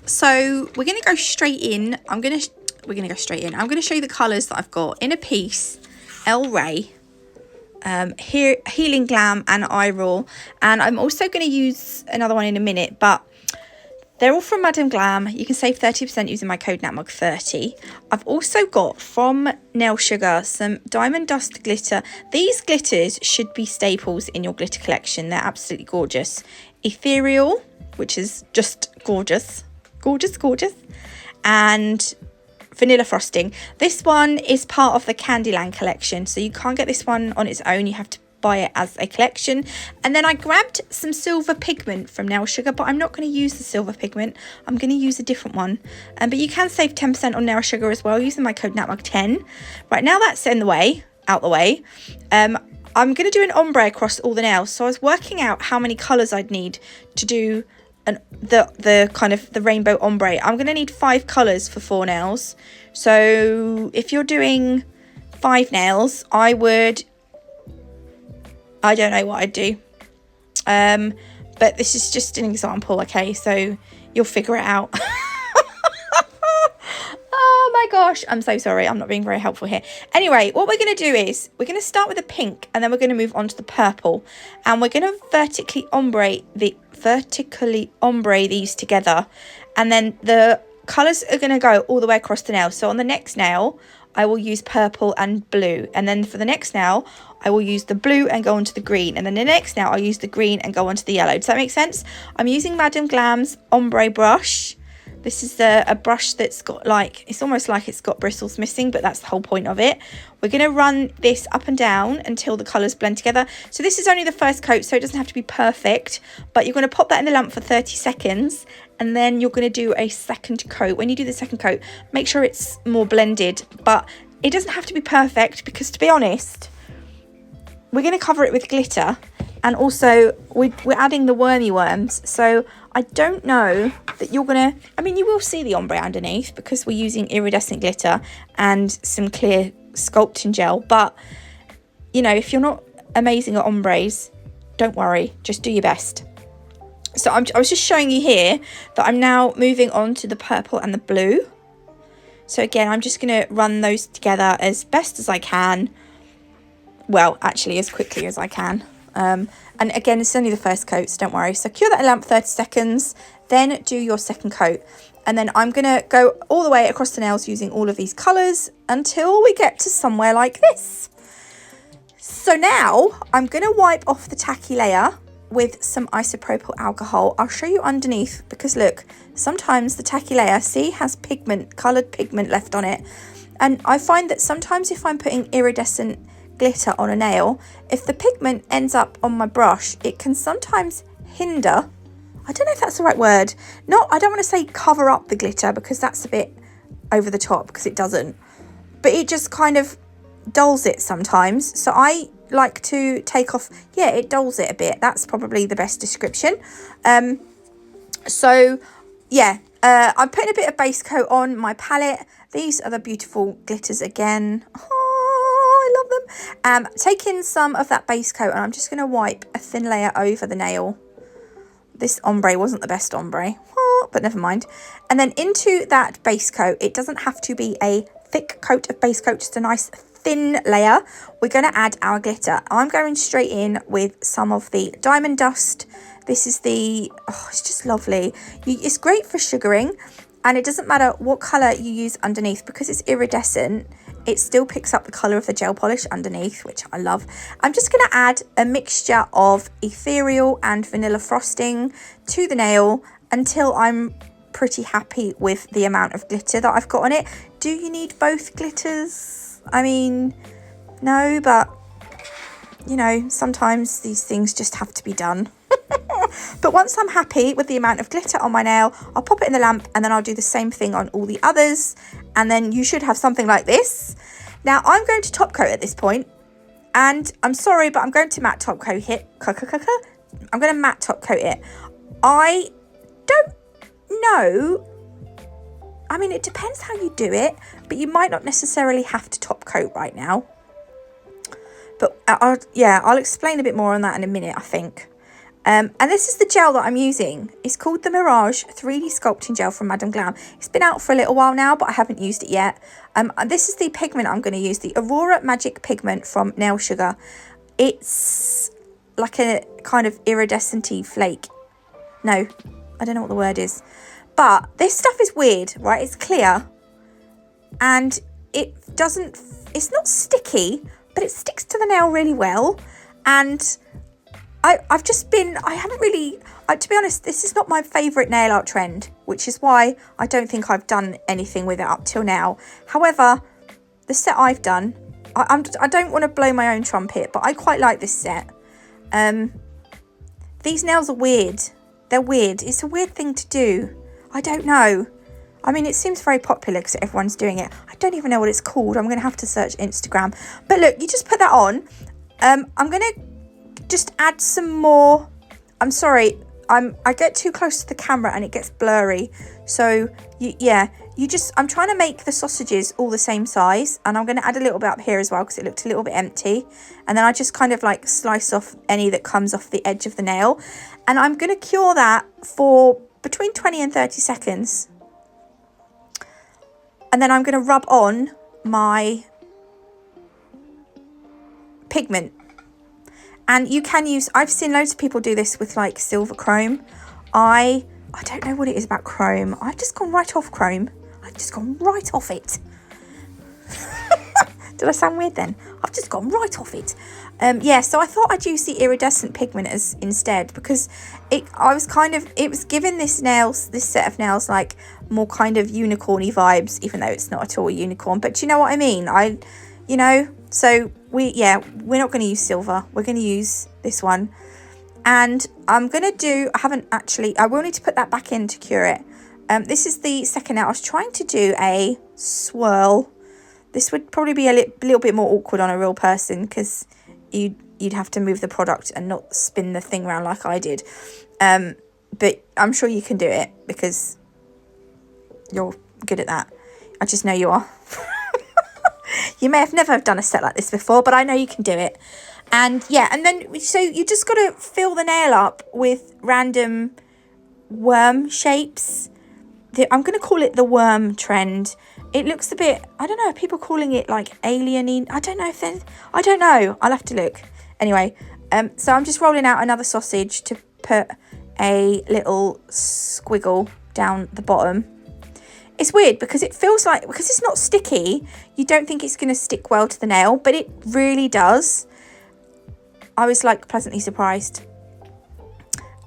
So we're going to go straight in. We're going to go straight in. I'm going to show you the colours that I've got. Inner Peace, El Rey, here, Healing Glam and Eye Roll. And I'm also going to use another one in a minute, but they're all from Madam Glam. You can save 30% using my code NATMUG30. I've also got from Nail Sugar some Diamond Dust glitter. These glitters should be staples in your glitter collection. They're absolutely gorgeous. Ethereal, which is just gorgeous. Gorgeous. And Vanilla Frosting. This one is part of the Candyland collection, so you can't get this one on its own. You have to buy it as a collection. And then I grabbed some silver pigment from Nail Sugar, but I'm not going to use the silver pigment. I'm going to use a different one. But you can save 10% on Nail Sugar as well using my code NATMUG10. Right, now that's out the way. I'm going to do an ombre across all the nails. So I was working out how many colours I'd need to do the kind of the rainbow ombre. I'm going to need 5 colours for 4 nails. So if you're doing 5 nails, I don't know what I'd do. But this is just an example, okay? So you'll figure it out. Oh my gosh, I'm so sorry. I'm not being very helpful here. Anyway, what we're going to do is we're going to start with the pink and then we're going to move on to the purple. And we're going to vertically ombre these together. And then the colours are going to go all the way across the nail. So on the next nail, I will use purple and blue. And then for the next nail, I will use the blue and go onto the green. And then the next nail, I'll use the green and go onto the yellow. Does that make sense? I'm using Madam Glam's ombre brush. This is a brush that's got it's almost like it's got bristles missing, but that's the whole point of it. We're going to run this up and down until the colours blend together. So this is only the first coat, so it doesn't have to be perfect, but you're going to pop that in the lamp for 30 seconds and then you're going to do a second coat. When you do the second coat, make sure it's more blended, but it doesn't have to be perfect because, to be honest, we're going to cover it with glitter. And also, we're adding the wormy worms. So I don't know that you're going to... I mean, you will see the ombre underneath because we're using iridescent glitter and some clear sculpting gel. But, you know, if you're not amazing at ombres, don't worry. Just do your best. So I was just showing you here that I'm now moving on to the purple and the blue. So again, I'm just going to run those together as best as I can. Well, actually, as quickly as I can. And again, it's only the first coat, so don't worry. So cure that in lamp 30 seconds, then do your second coat. And then I'm going to go all the way across the nails using all of these colours until we get to somewhere like this. So now I'm going to wipe off the tacky layer with some isopropyl alcohol. I'll show you underneath because look, sometimes the tacky layer, see, has pigment, coloured pigment left on it. And I find that sometimes if I'm putting iridescent glitter on a nail, if the pigment ends up on my brush, it can sometimes hinder, I don't know if that's the right word, I don't want to say cover up the glitter because that's a bit over the top because it doesn't, but it just kind of dulls it sometimes. So I like to take off, yeah, it dulls it a bit. That's probably the best description. So yeah, I'm putting a bit of base coat on my palette. These are the beautiful glitters again. I love them. Taking some of that base coat and I'm just going to wipe a thin layer over the nail. This ombre wasn't the best ombre, but never mind. And then into that base coat, it doesn't have to be a thick coat of base coat, just a nice thin layer. We're going to add our glitter. I'm going straight in with some of the Diamond Dust. This is it's just lovely. It's great for sugaring. And it doesn't matter what colour you use underneath because it's iridescent. It still picks up the colour of the gel polish underneath, which I love. I'm just going to add a mixture of ethereal and vanilla frosting to the nail until I'm pretty happy with the amount of glitter that I've got on it. Do you need both glitters? I mean, no, but, you know, sometimes these things just have to be done. But once I'm happy with the amount of glitter on my nail, I'll pop it in the lamp and then I'll do the same thing on all the others. And then you should have something like this. Now I'm going to top coat at this point. And I'm sorry, but I'm going to matte top coat it. I'm going to matte top coat it. I don't know. I mean, it depends how you do it, but you might not necessarily have to top coat right now. But I'll explain a bit more on that in a minute, I think. And this is the gel that I'm using. It's called the Mirage 3D Sculpting Gel from Madam Glam. It's been out for a little while now, but I haven't used it yet. This is the pigment I'm going to use, the Aurora Magic Pigment from Nail Sugar. It's like a kind of iridescent-y flake. No, I don't know what the word is. But this stuff is weird, right? It's clear. And it doesn't, it's not sticky, but it sticks to the nail really well. And I've just been, I haven't really, to be honest, this is not my favourite nail art trend, which is why I don't think I've done anything with it up till now. However, the set I've done, I don't want to blow my own trumpet, but I quite like this set. These nails are weird. They're weird. It's a weird thing to do. I don't know. I mean, it seems very popular because everyone's doing it. I don't even know what it's called. I'm going to have to search Instagram. But look, you just put that on. I'm going to just add some more. I'm sorry, I get too close to the camera and it gets blurry. So I'm trying to make the sausages all the same size, and I'm going to add a little bit up here as well because it looked a little bit empty. And then I just kind of like slice off any that comes off the edge of the nail, and I'm going to cure that for between 20 and 30 seconds. And then I'm going to rub on my pigment. And you can use, I've seen loads of people do this with like silver chrome. I don't know what it is about chrome. I've just gone right off chrome. I've just gone right off it. Did I sound weird then? I've just gone right off it. So I thought I'd use the iridescent pigment as instead, because it was giving this set of nails like more kind of unicorny vibes, even though it's not at all a unicorn. But do you know what I mean? So we're not going to use silver. We're going to use this one. And I'm going to do, I will need to put that back in to cure it. This is the second nail. I was trying to do a swirl. This would probably be a little bit more awkward on a real person because you'd have to move the product and not spin the thing around like I did. But I'm sure you can do it because you're good at that. I just know you are. You may have never done a set like this before, but I know you can do it. And then so you just got to fill the nail up with random worm shapes. I'm going to call it the worm trend. It looks a bit, I don't know, people calling it like alien-y. I don't know. I'll have to look. Anyway, so I'm just rolling out another sausage to put a little squiggle down the bottom. It's weird because it feels like, because it's not sticky, you don't think it's going to stick well to the nail, but it really does. I was like pleasantly surprised.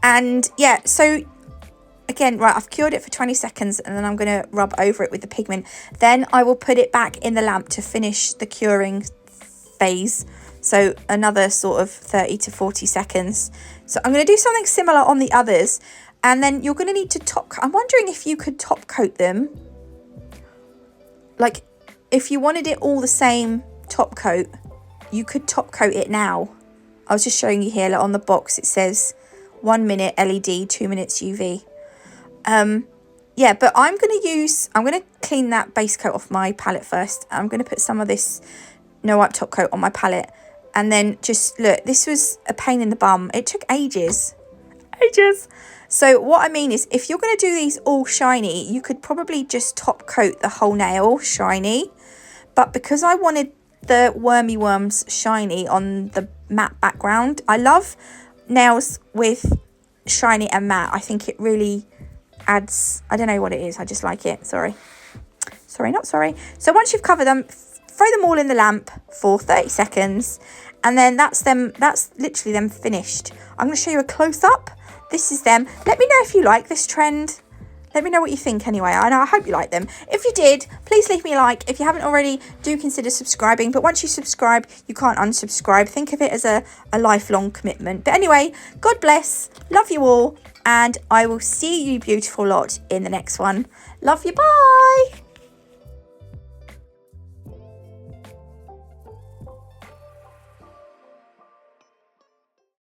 And yeah, so again, right, I've cured it for 20 seconds and then I'm going to rub over it with the pigment. Then I will put it back in the lamp to finish the curing phase. So another sort of 30 to 40 seconds. So I'm going to do something similar on the others. And then you're going to need to top, I'm wondering if you could top coat them. Like, if you wanted it all the same top coat, you could top coat it now. I was just showing you here, like on the box, it says 1 minute LED, 2 minutes UV. But I'm going to clean that base coat off my palette first. I'm going to put some of this No Wipe top coat on my palette. And then just, look, this was a pain in the bum. It took ages. So what I mean is, if you're going to do these all shiny, you could probably just top coat the whole nail shiny. But because I wanted the wormy worms shiny on the matte background, I love nails with shiny and matte. I think it really adds, I don't know what it is, I just like it. Sorry, not sorry. So once you've covered them, throw them all in the lamp for 30 seconds. And then that's literally them finished. I'm going to show you a close-up. This is them. Let me know if you like this trend. Let me know what you think anyway. I hope you like them. If you did, please leave me a like. If you haven't already, do consider subscribing. But once you subscribe, you can't unsubscribe. Think of it as a lifelong commitment. But anyway, God bless. Love you all. And I will see you beautiful lot in the next one. Love you. Bye.